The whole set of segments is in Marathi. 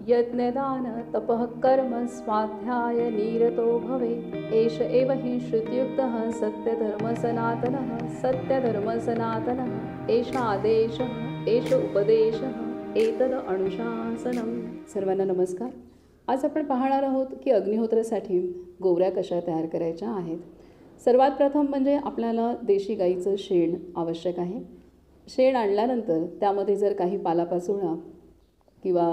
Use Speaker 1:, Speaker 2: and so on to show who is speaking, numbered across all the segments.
Speaker 1: यज्ञदान तपः कर्म स्वाध्याय निरतो भवेत् एष एव हि श्रुतियुक्तः सत्यधर्मसनातनः एष आदेशः एष उपदेशः एतद अनुशासनम. सर्वांना नमस्कार. आज आपण पाहणार आहोत की अग्निहोत्रासाठी गोवऱ्या कशा तयार करायच्या आहेत. सर्वात प्रथम म्हणजे आपल्याला देशी गाईचं शेण आवश्यक आहे. शेण आणल्यानंतर त्यामध्ये जर काही पालापाचोळा किंवा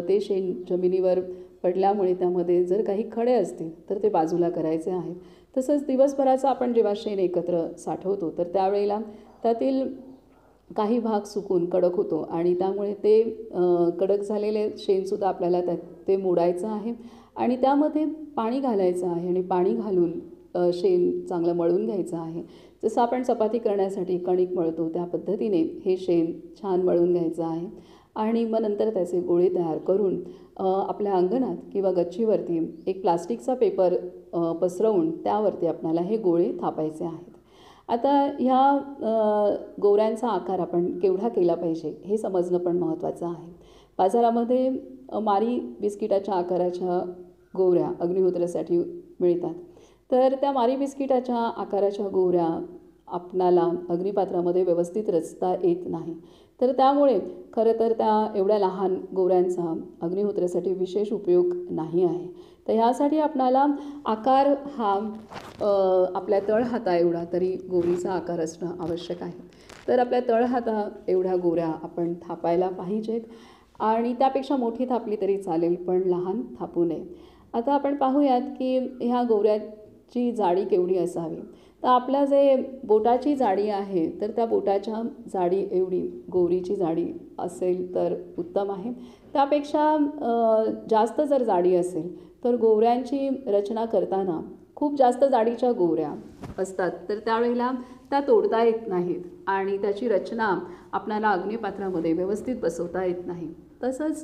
Speaker 1: ते शेण जमिनीवर पडल्यामुळे त्यामध्ये जर काही खडे असतील तर ते बाजूला करायचे आहेत. तसंच दिवसभराचं आपण जेव्हा शेण एकत्र साठवतो तर त्यावेळेला त्यातील काही भाग सुकून कडक होतो आणि त्यामुळे ते कडक झालेले शेणसुद्धा आपल्याला ते मोडायचं आहे आणि त्यामध्ये पाणी घालायचं आहे आणि पाणी घालून शेण चांगलं मळून घ्यायचं आहे. जसं आपण चपाती करण्यासाठी कणिक मळतो त्या पद्धतीने हे शेण छान मळून घ्यायचं आहे आणि मग नंतर त्याचे गोळे तयार करून आपल्या अंगणात किंवा गच्चीवरती एक प्लास्टिकचा पेपर पसरवून त्यावरती आपल्याला हे गोळे थापायचे आहेत. आता ह्या गोवऱ्यांचा आकार आपण केवढा केला पाहिजे हे समजणं पण महत्त्वाचं आहे. बाजारामध्ये मारी बिस्किटाच्या आकाराच्या गोवऱ्या अग्निहोत्रासाठी मिळतात. तर त्या मारी बिस्किटाच्या आकाराच्या गोवऱ्या आपणाला अग्निपात्रामध्ये व्यवस्थित रचता येत नाही. तर त्यामुळे खरं तर त्या एवढ्या लहान गोवऱ्यांचा अग्निहोत्रासाठी विशेष उपयोग नाही आहे. तर ह्यासाठी आपणाला आकार हा आपल्या तळहाता एवढा तरी गोवरीचा आकार असणं आवश्यक आहे. तर आपल्या तळहाता एवढ्या गोवऱ्या आपण थापायला पाहिजेत आणि त्यापेक्षा मोठी थापली तरी चालेल पण लहान थापू नये. आता आपण पाहूयात की ह्या गोवऱ्याची जाडी केवढी असावी. तर आपल्या जे बोटाची जाडी आहे तर त्या बोटाच्या जाडी एवढी गोवरीची जाडी असेल तर उत्तम आहे. त्यापेक्षा जास्त जर जाडी असेल तर गोवऱ्यांची रचना करताना खूप जास्त जाडीच्या गोवऱ्या असतात तर त्यावेळेला त्या तोडता येत नाहीत आणि त्याची रचना आपल्याला अग्निपात्रामध्ये व्यवस्थित बसवता येत नाही. तसंच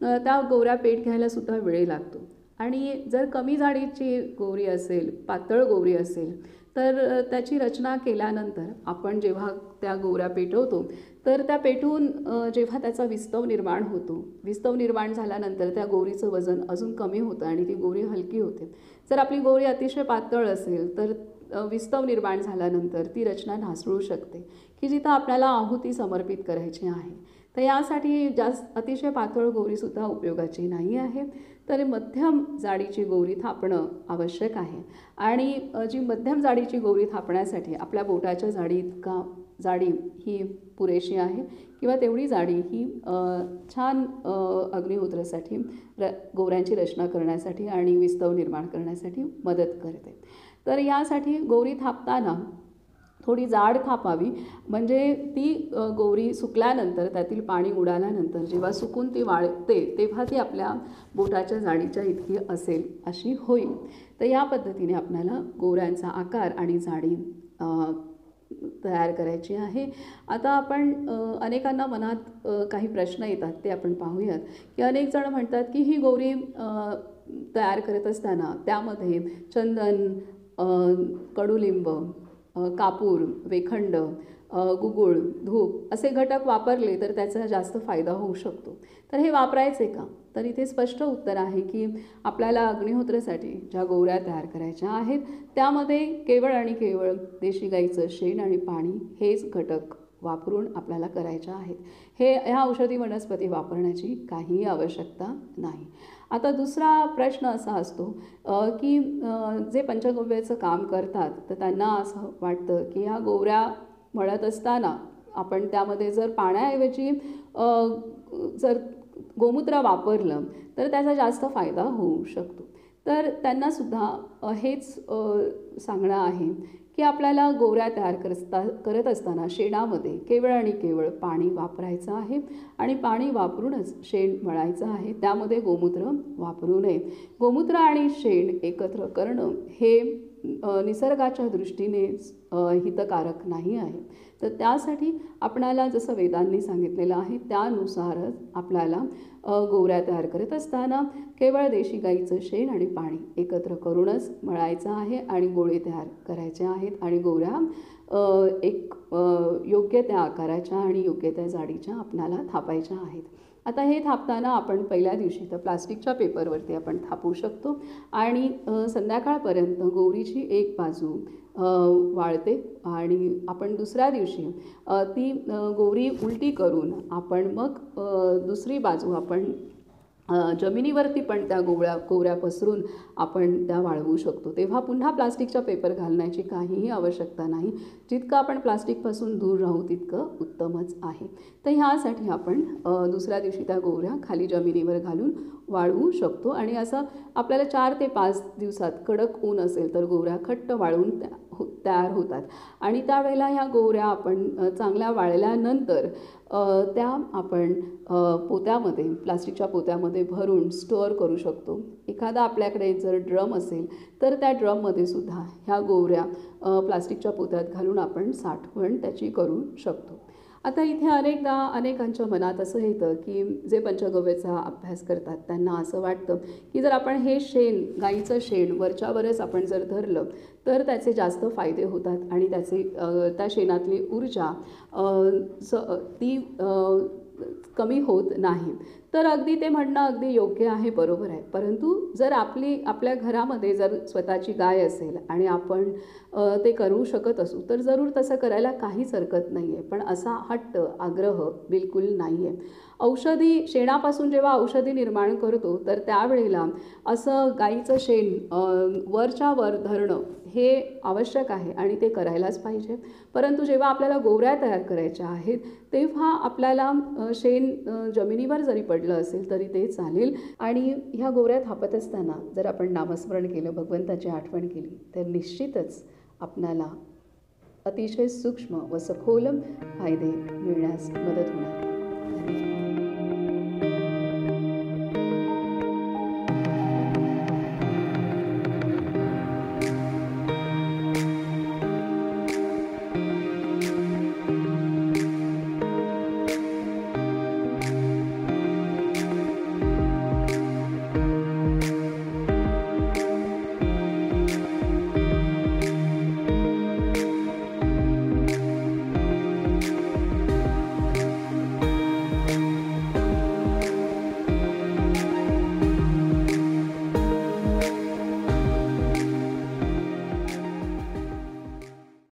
Speaker 1: त्या गोवऱ्या पेट घ्यायलासुद्धा वेळ लागतो आणि जर कमी जाडीची गोवरी असेल पातळ गोवरी असेल तर त्याची रचना केल्यानंतर आपण जेव्हा त्या गोवऱ्या पेटवतो तर त्या पेटून जेव्हा त्याचा विस्तव निर्माण होतो विस्तव निर्माण झाल्यानंतर त्या गोवरीचं वजन अजून कमी होतं आणि ती गोवरी हलकी होते. जर आपली गोवरी अतिशय पातळ असेल तर विस्तव निर्माण झाल्यानंतर ती रचना ढासळू शकते की जिथं आपल्याला आहुती समर्पित करायची आहे. तर यासाठी अतिशय पातळ गोवरीसुद्धा उपयोगाची नाही आहे. तर मध्यम जाडीची गोवरी थापणं आवश्यक आहे आणि जी मध्यम जाडीची गोवरी थापण्यासाठी आपल्या बोटाच्या जाडी ही पुरेशी आहे किंवा तेवढी जाडी ही छान अग्निहोत्रासाठी गोवऱ्यांची रचना करण्यासाठी आणि विस्तव निर्माण करण्यासाठी मदत करते. तर यासाठी गोवरी थापताना थोडी जाड थापावी म्हणजे ती गोवरी सुकल्यानंतर त्यातील पाणी उडाल्यानंतर जेव्हा सुकून ती वाळते तेव्हा ती आपल्या बोटाच्या जाडीच्या इतकी असेल अशी होईल. तर या पद्धतीने आपल्याला गोवऱ्यांचा आकार आणि जाडी तयार करायची आहे. आता आपण अनेकांना मनात काही प्रश्न येतात ते आपण पाहूयात की अनेक जण म्हणतात की ही गोवरी तयार करत असताना त्यामध्ये चंदन, कडुलिंब, कापूर, वेखंड, गुगुळ, धूप असे घटक वापरले तर त्याचा जास्त फायदा होऊ शकतो. तर हे वापरायचे का? तर इथे स्पष्ट उत्तर आहे की आपल्याला अग्निहोत्रासाठी ज्या गोवऱ्या तयार करायच्या आहेत त्यामध्ये केवळ आणि केवळ देशी गाईचं शेण आणि पाणी हेच घटक वापरून आपल्याला करायच्या आहेत. ह्या औषधी वनस्पती वापरण्याची काहीही आवश्यकता नाही. आता दुसरा प्रश्न असा असतो की जे पंचगव्याचं काम करतात तर त्यांना असं वाटतं की ह्या गोवऱ्या मळत असताना आपण त्यामध्ये जर पाण्याऐवजी जर गोमूत्र वापरलं तर त्याचा जास्त फायदा होऊ शकतो. तर त्यांनासुद्धा हेच सांगणं आहे की आपल्याला गोवऱ्या तयार करत असताना शेणामध्ये केवळ आणि केवळ पाणी वापरायचं आहे आणि पाणी वापरूनच शेण मळायचं आहे. त्यामध्ये गोमूत्र वापरू नये. गोमूत्र आणि शेण एकत्र करणं हे निसर्गाच्या दृष्टीने हितकारक नाही आहे. तर त्यासाठी आपणाला जसं वेदांनी सांगितलेलं आहे त्यानुसारच आपल्याला गोवऱ्या तयार करत असताना केवळ देशी गाईचं शेण आणि पाणी एकत्र करूनच मळायचं आहे आणि गोळे तयार करायचे आहेत आणि गोवऱ्या एक योग्य त्या आकाराच्या आणि योग्य त्या जाडीच्या आपल्याला थापायच्या आहेत. आता हे थापताना आपण पहिल्या दिवशी तर प्लास्टिकच्या पेपरवरती आपण थापू शकतो आणि संध्याकाळपर्यंत गौरीची एक बाजू वाळते आणि आपण दुसऱ्या दिवशी ती गौरी उलटी करून आपण मग दुसरी बाजू आपण जमिनीवरती पण त्या गोवऱ्या पसरून आपण त्या वाळवू शकतो. तेव्हा पुन्हा प्लास्टिकच्या पेपर घालण्याची काहीही आवश्यकता नाही. जितकं आपण प्लास्टिकपासून दूर राहू तितकं उत्तमच आहे. तर ह्यासाठी आपण दुसऱ्या दिवशी त्या गोवऱ्या खाली जमिनीवर घालून वाळवू शकतो आणि असं आपल्याला 4 ते 5 दिवसात कडक ऊन असेल तर गोवऱ्या घट्ट वाळून तयार होतात आणि त्यावेळेला ह्या गोवऱ्या आपण चांगल्या वाळल्यानंतर त्या आपण पोत्यामध्ये प्लास्टिकच्या पोत्यामध्ये भरून स्टोअर करू शकतो. एखादा आपल्याकडे जर ड्रम असेल तर त्या ड्रममध्ये सुद्धा ह्या गोवऱ्या प्लास्टिकच्या पोत्यात घालून आपण साठवण त्याची करू शकतो. आता इथे अनेकदा अनेकांच्या मनात असं येतं की जे पंचगव्याचा अभ्यास करतात त्यांना असं वाटतं की जर आपण हे शेण गाईचं शेण वरच्यावरच आपण जर धरलं तर त्याचे जास्त फायदे होतात आणि त्या शेणातली ऊर्जा ती कमी होत नाही. तर अगदी ते म्हणणं अगदी योग्य आहे, बरोबर आहे. परंतु जर आपल्या घरामध्ये जर स्वतःची गाय असेल आणि आपण ते करू शकत असू तर जरूर तसं करायला काहीच हरकत नाही आहे. पण असा हट्ट आग्रह बिलकुल नाही आहे. शेणापासून जेव्हा औषधी निर्माण करतो तर त्यावेळेला असं गाईचं शेण वरच्या वर धरणं हे आवश्यक आहे आणि ते करायलाच पाहिजे. परंतु जेव्हा आपल्याला गोवऱ्या तयार करायच्या आहेत तेव्हा आपल्याला शेण जमिनीवर जरी पडलं असेल तरी ते चालेल. आणि ह्या गोवऱ्या थापत असताना जर आपण नामस्मरण केलं, भगवंताची आठवण केली तर निश्चितच आपल्याला अतिशय सूक्ष्म व सखोल फायदे मिळण्यास मदत होणार आहे. धन्यवाद.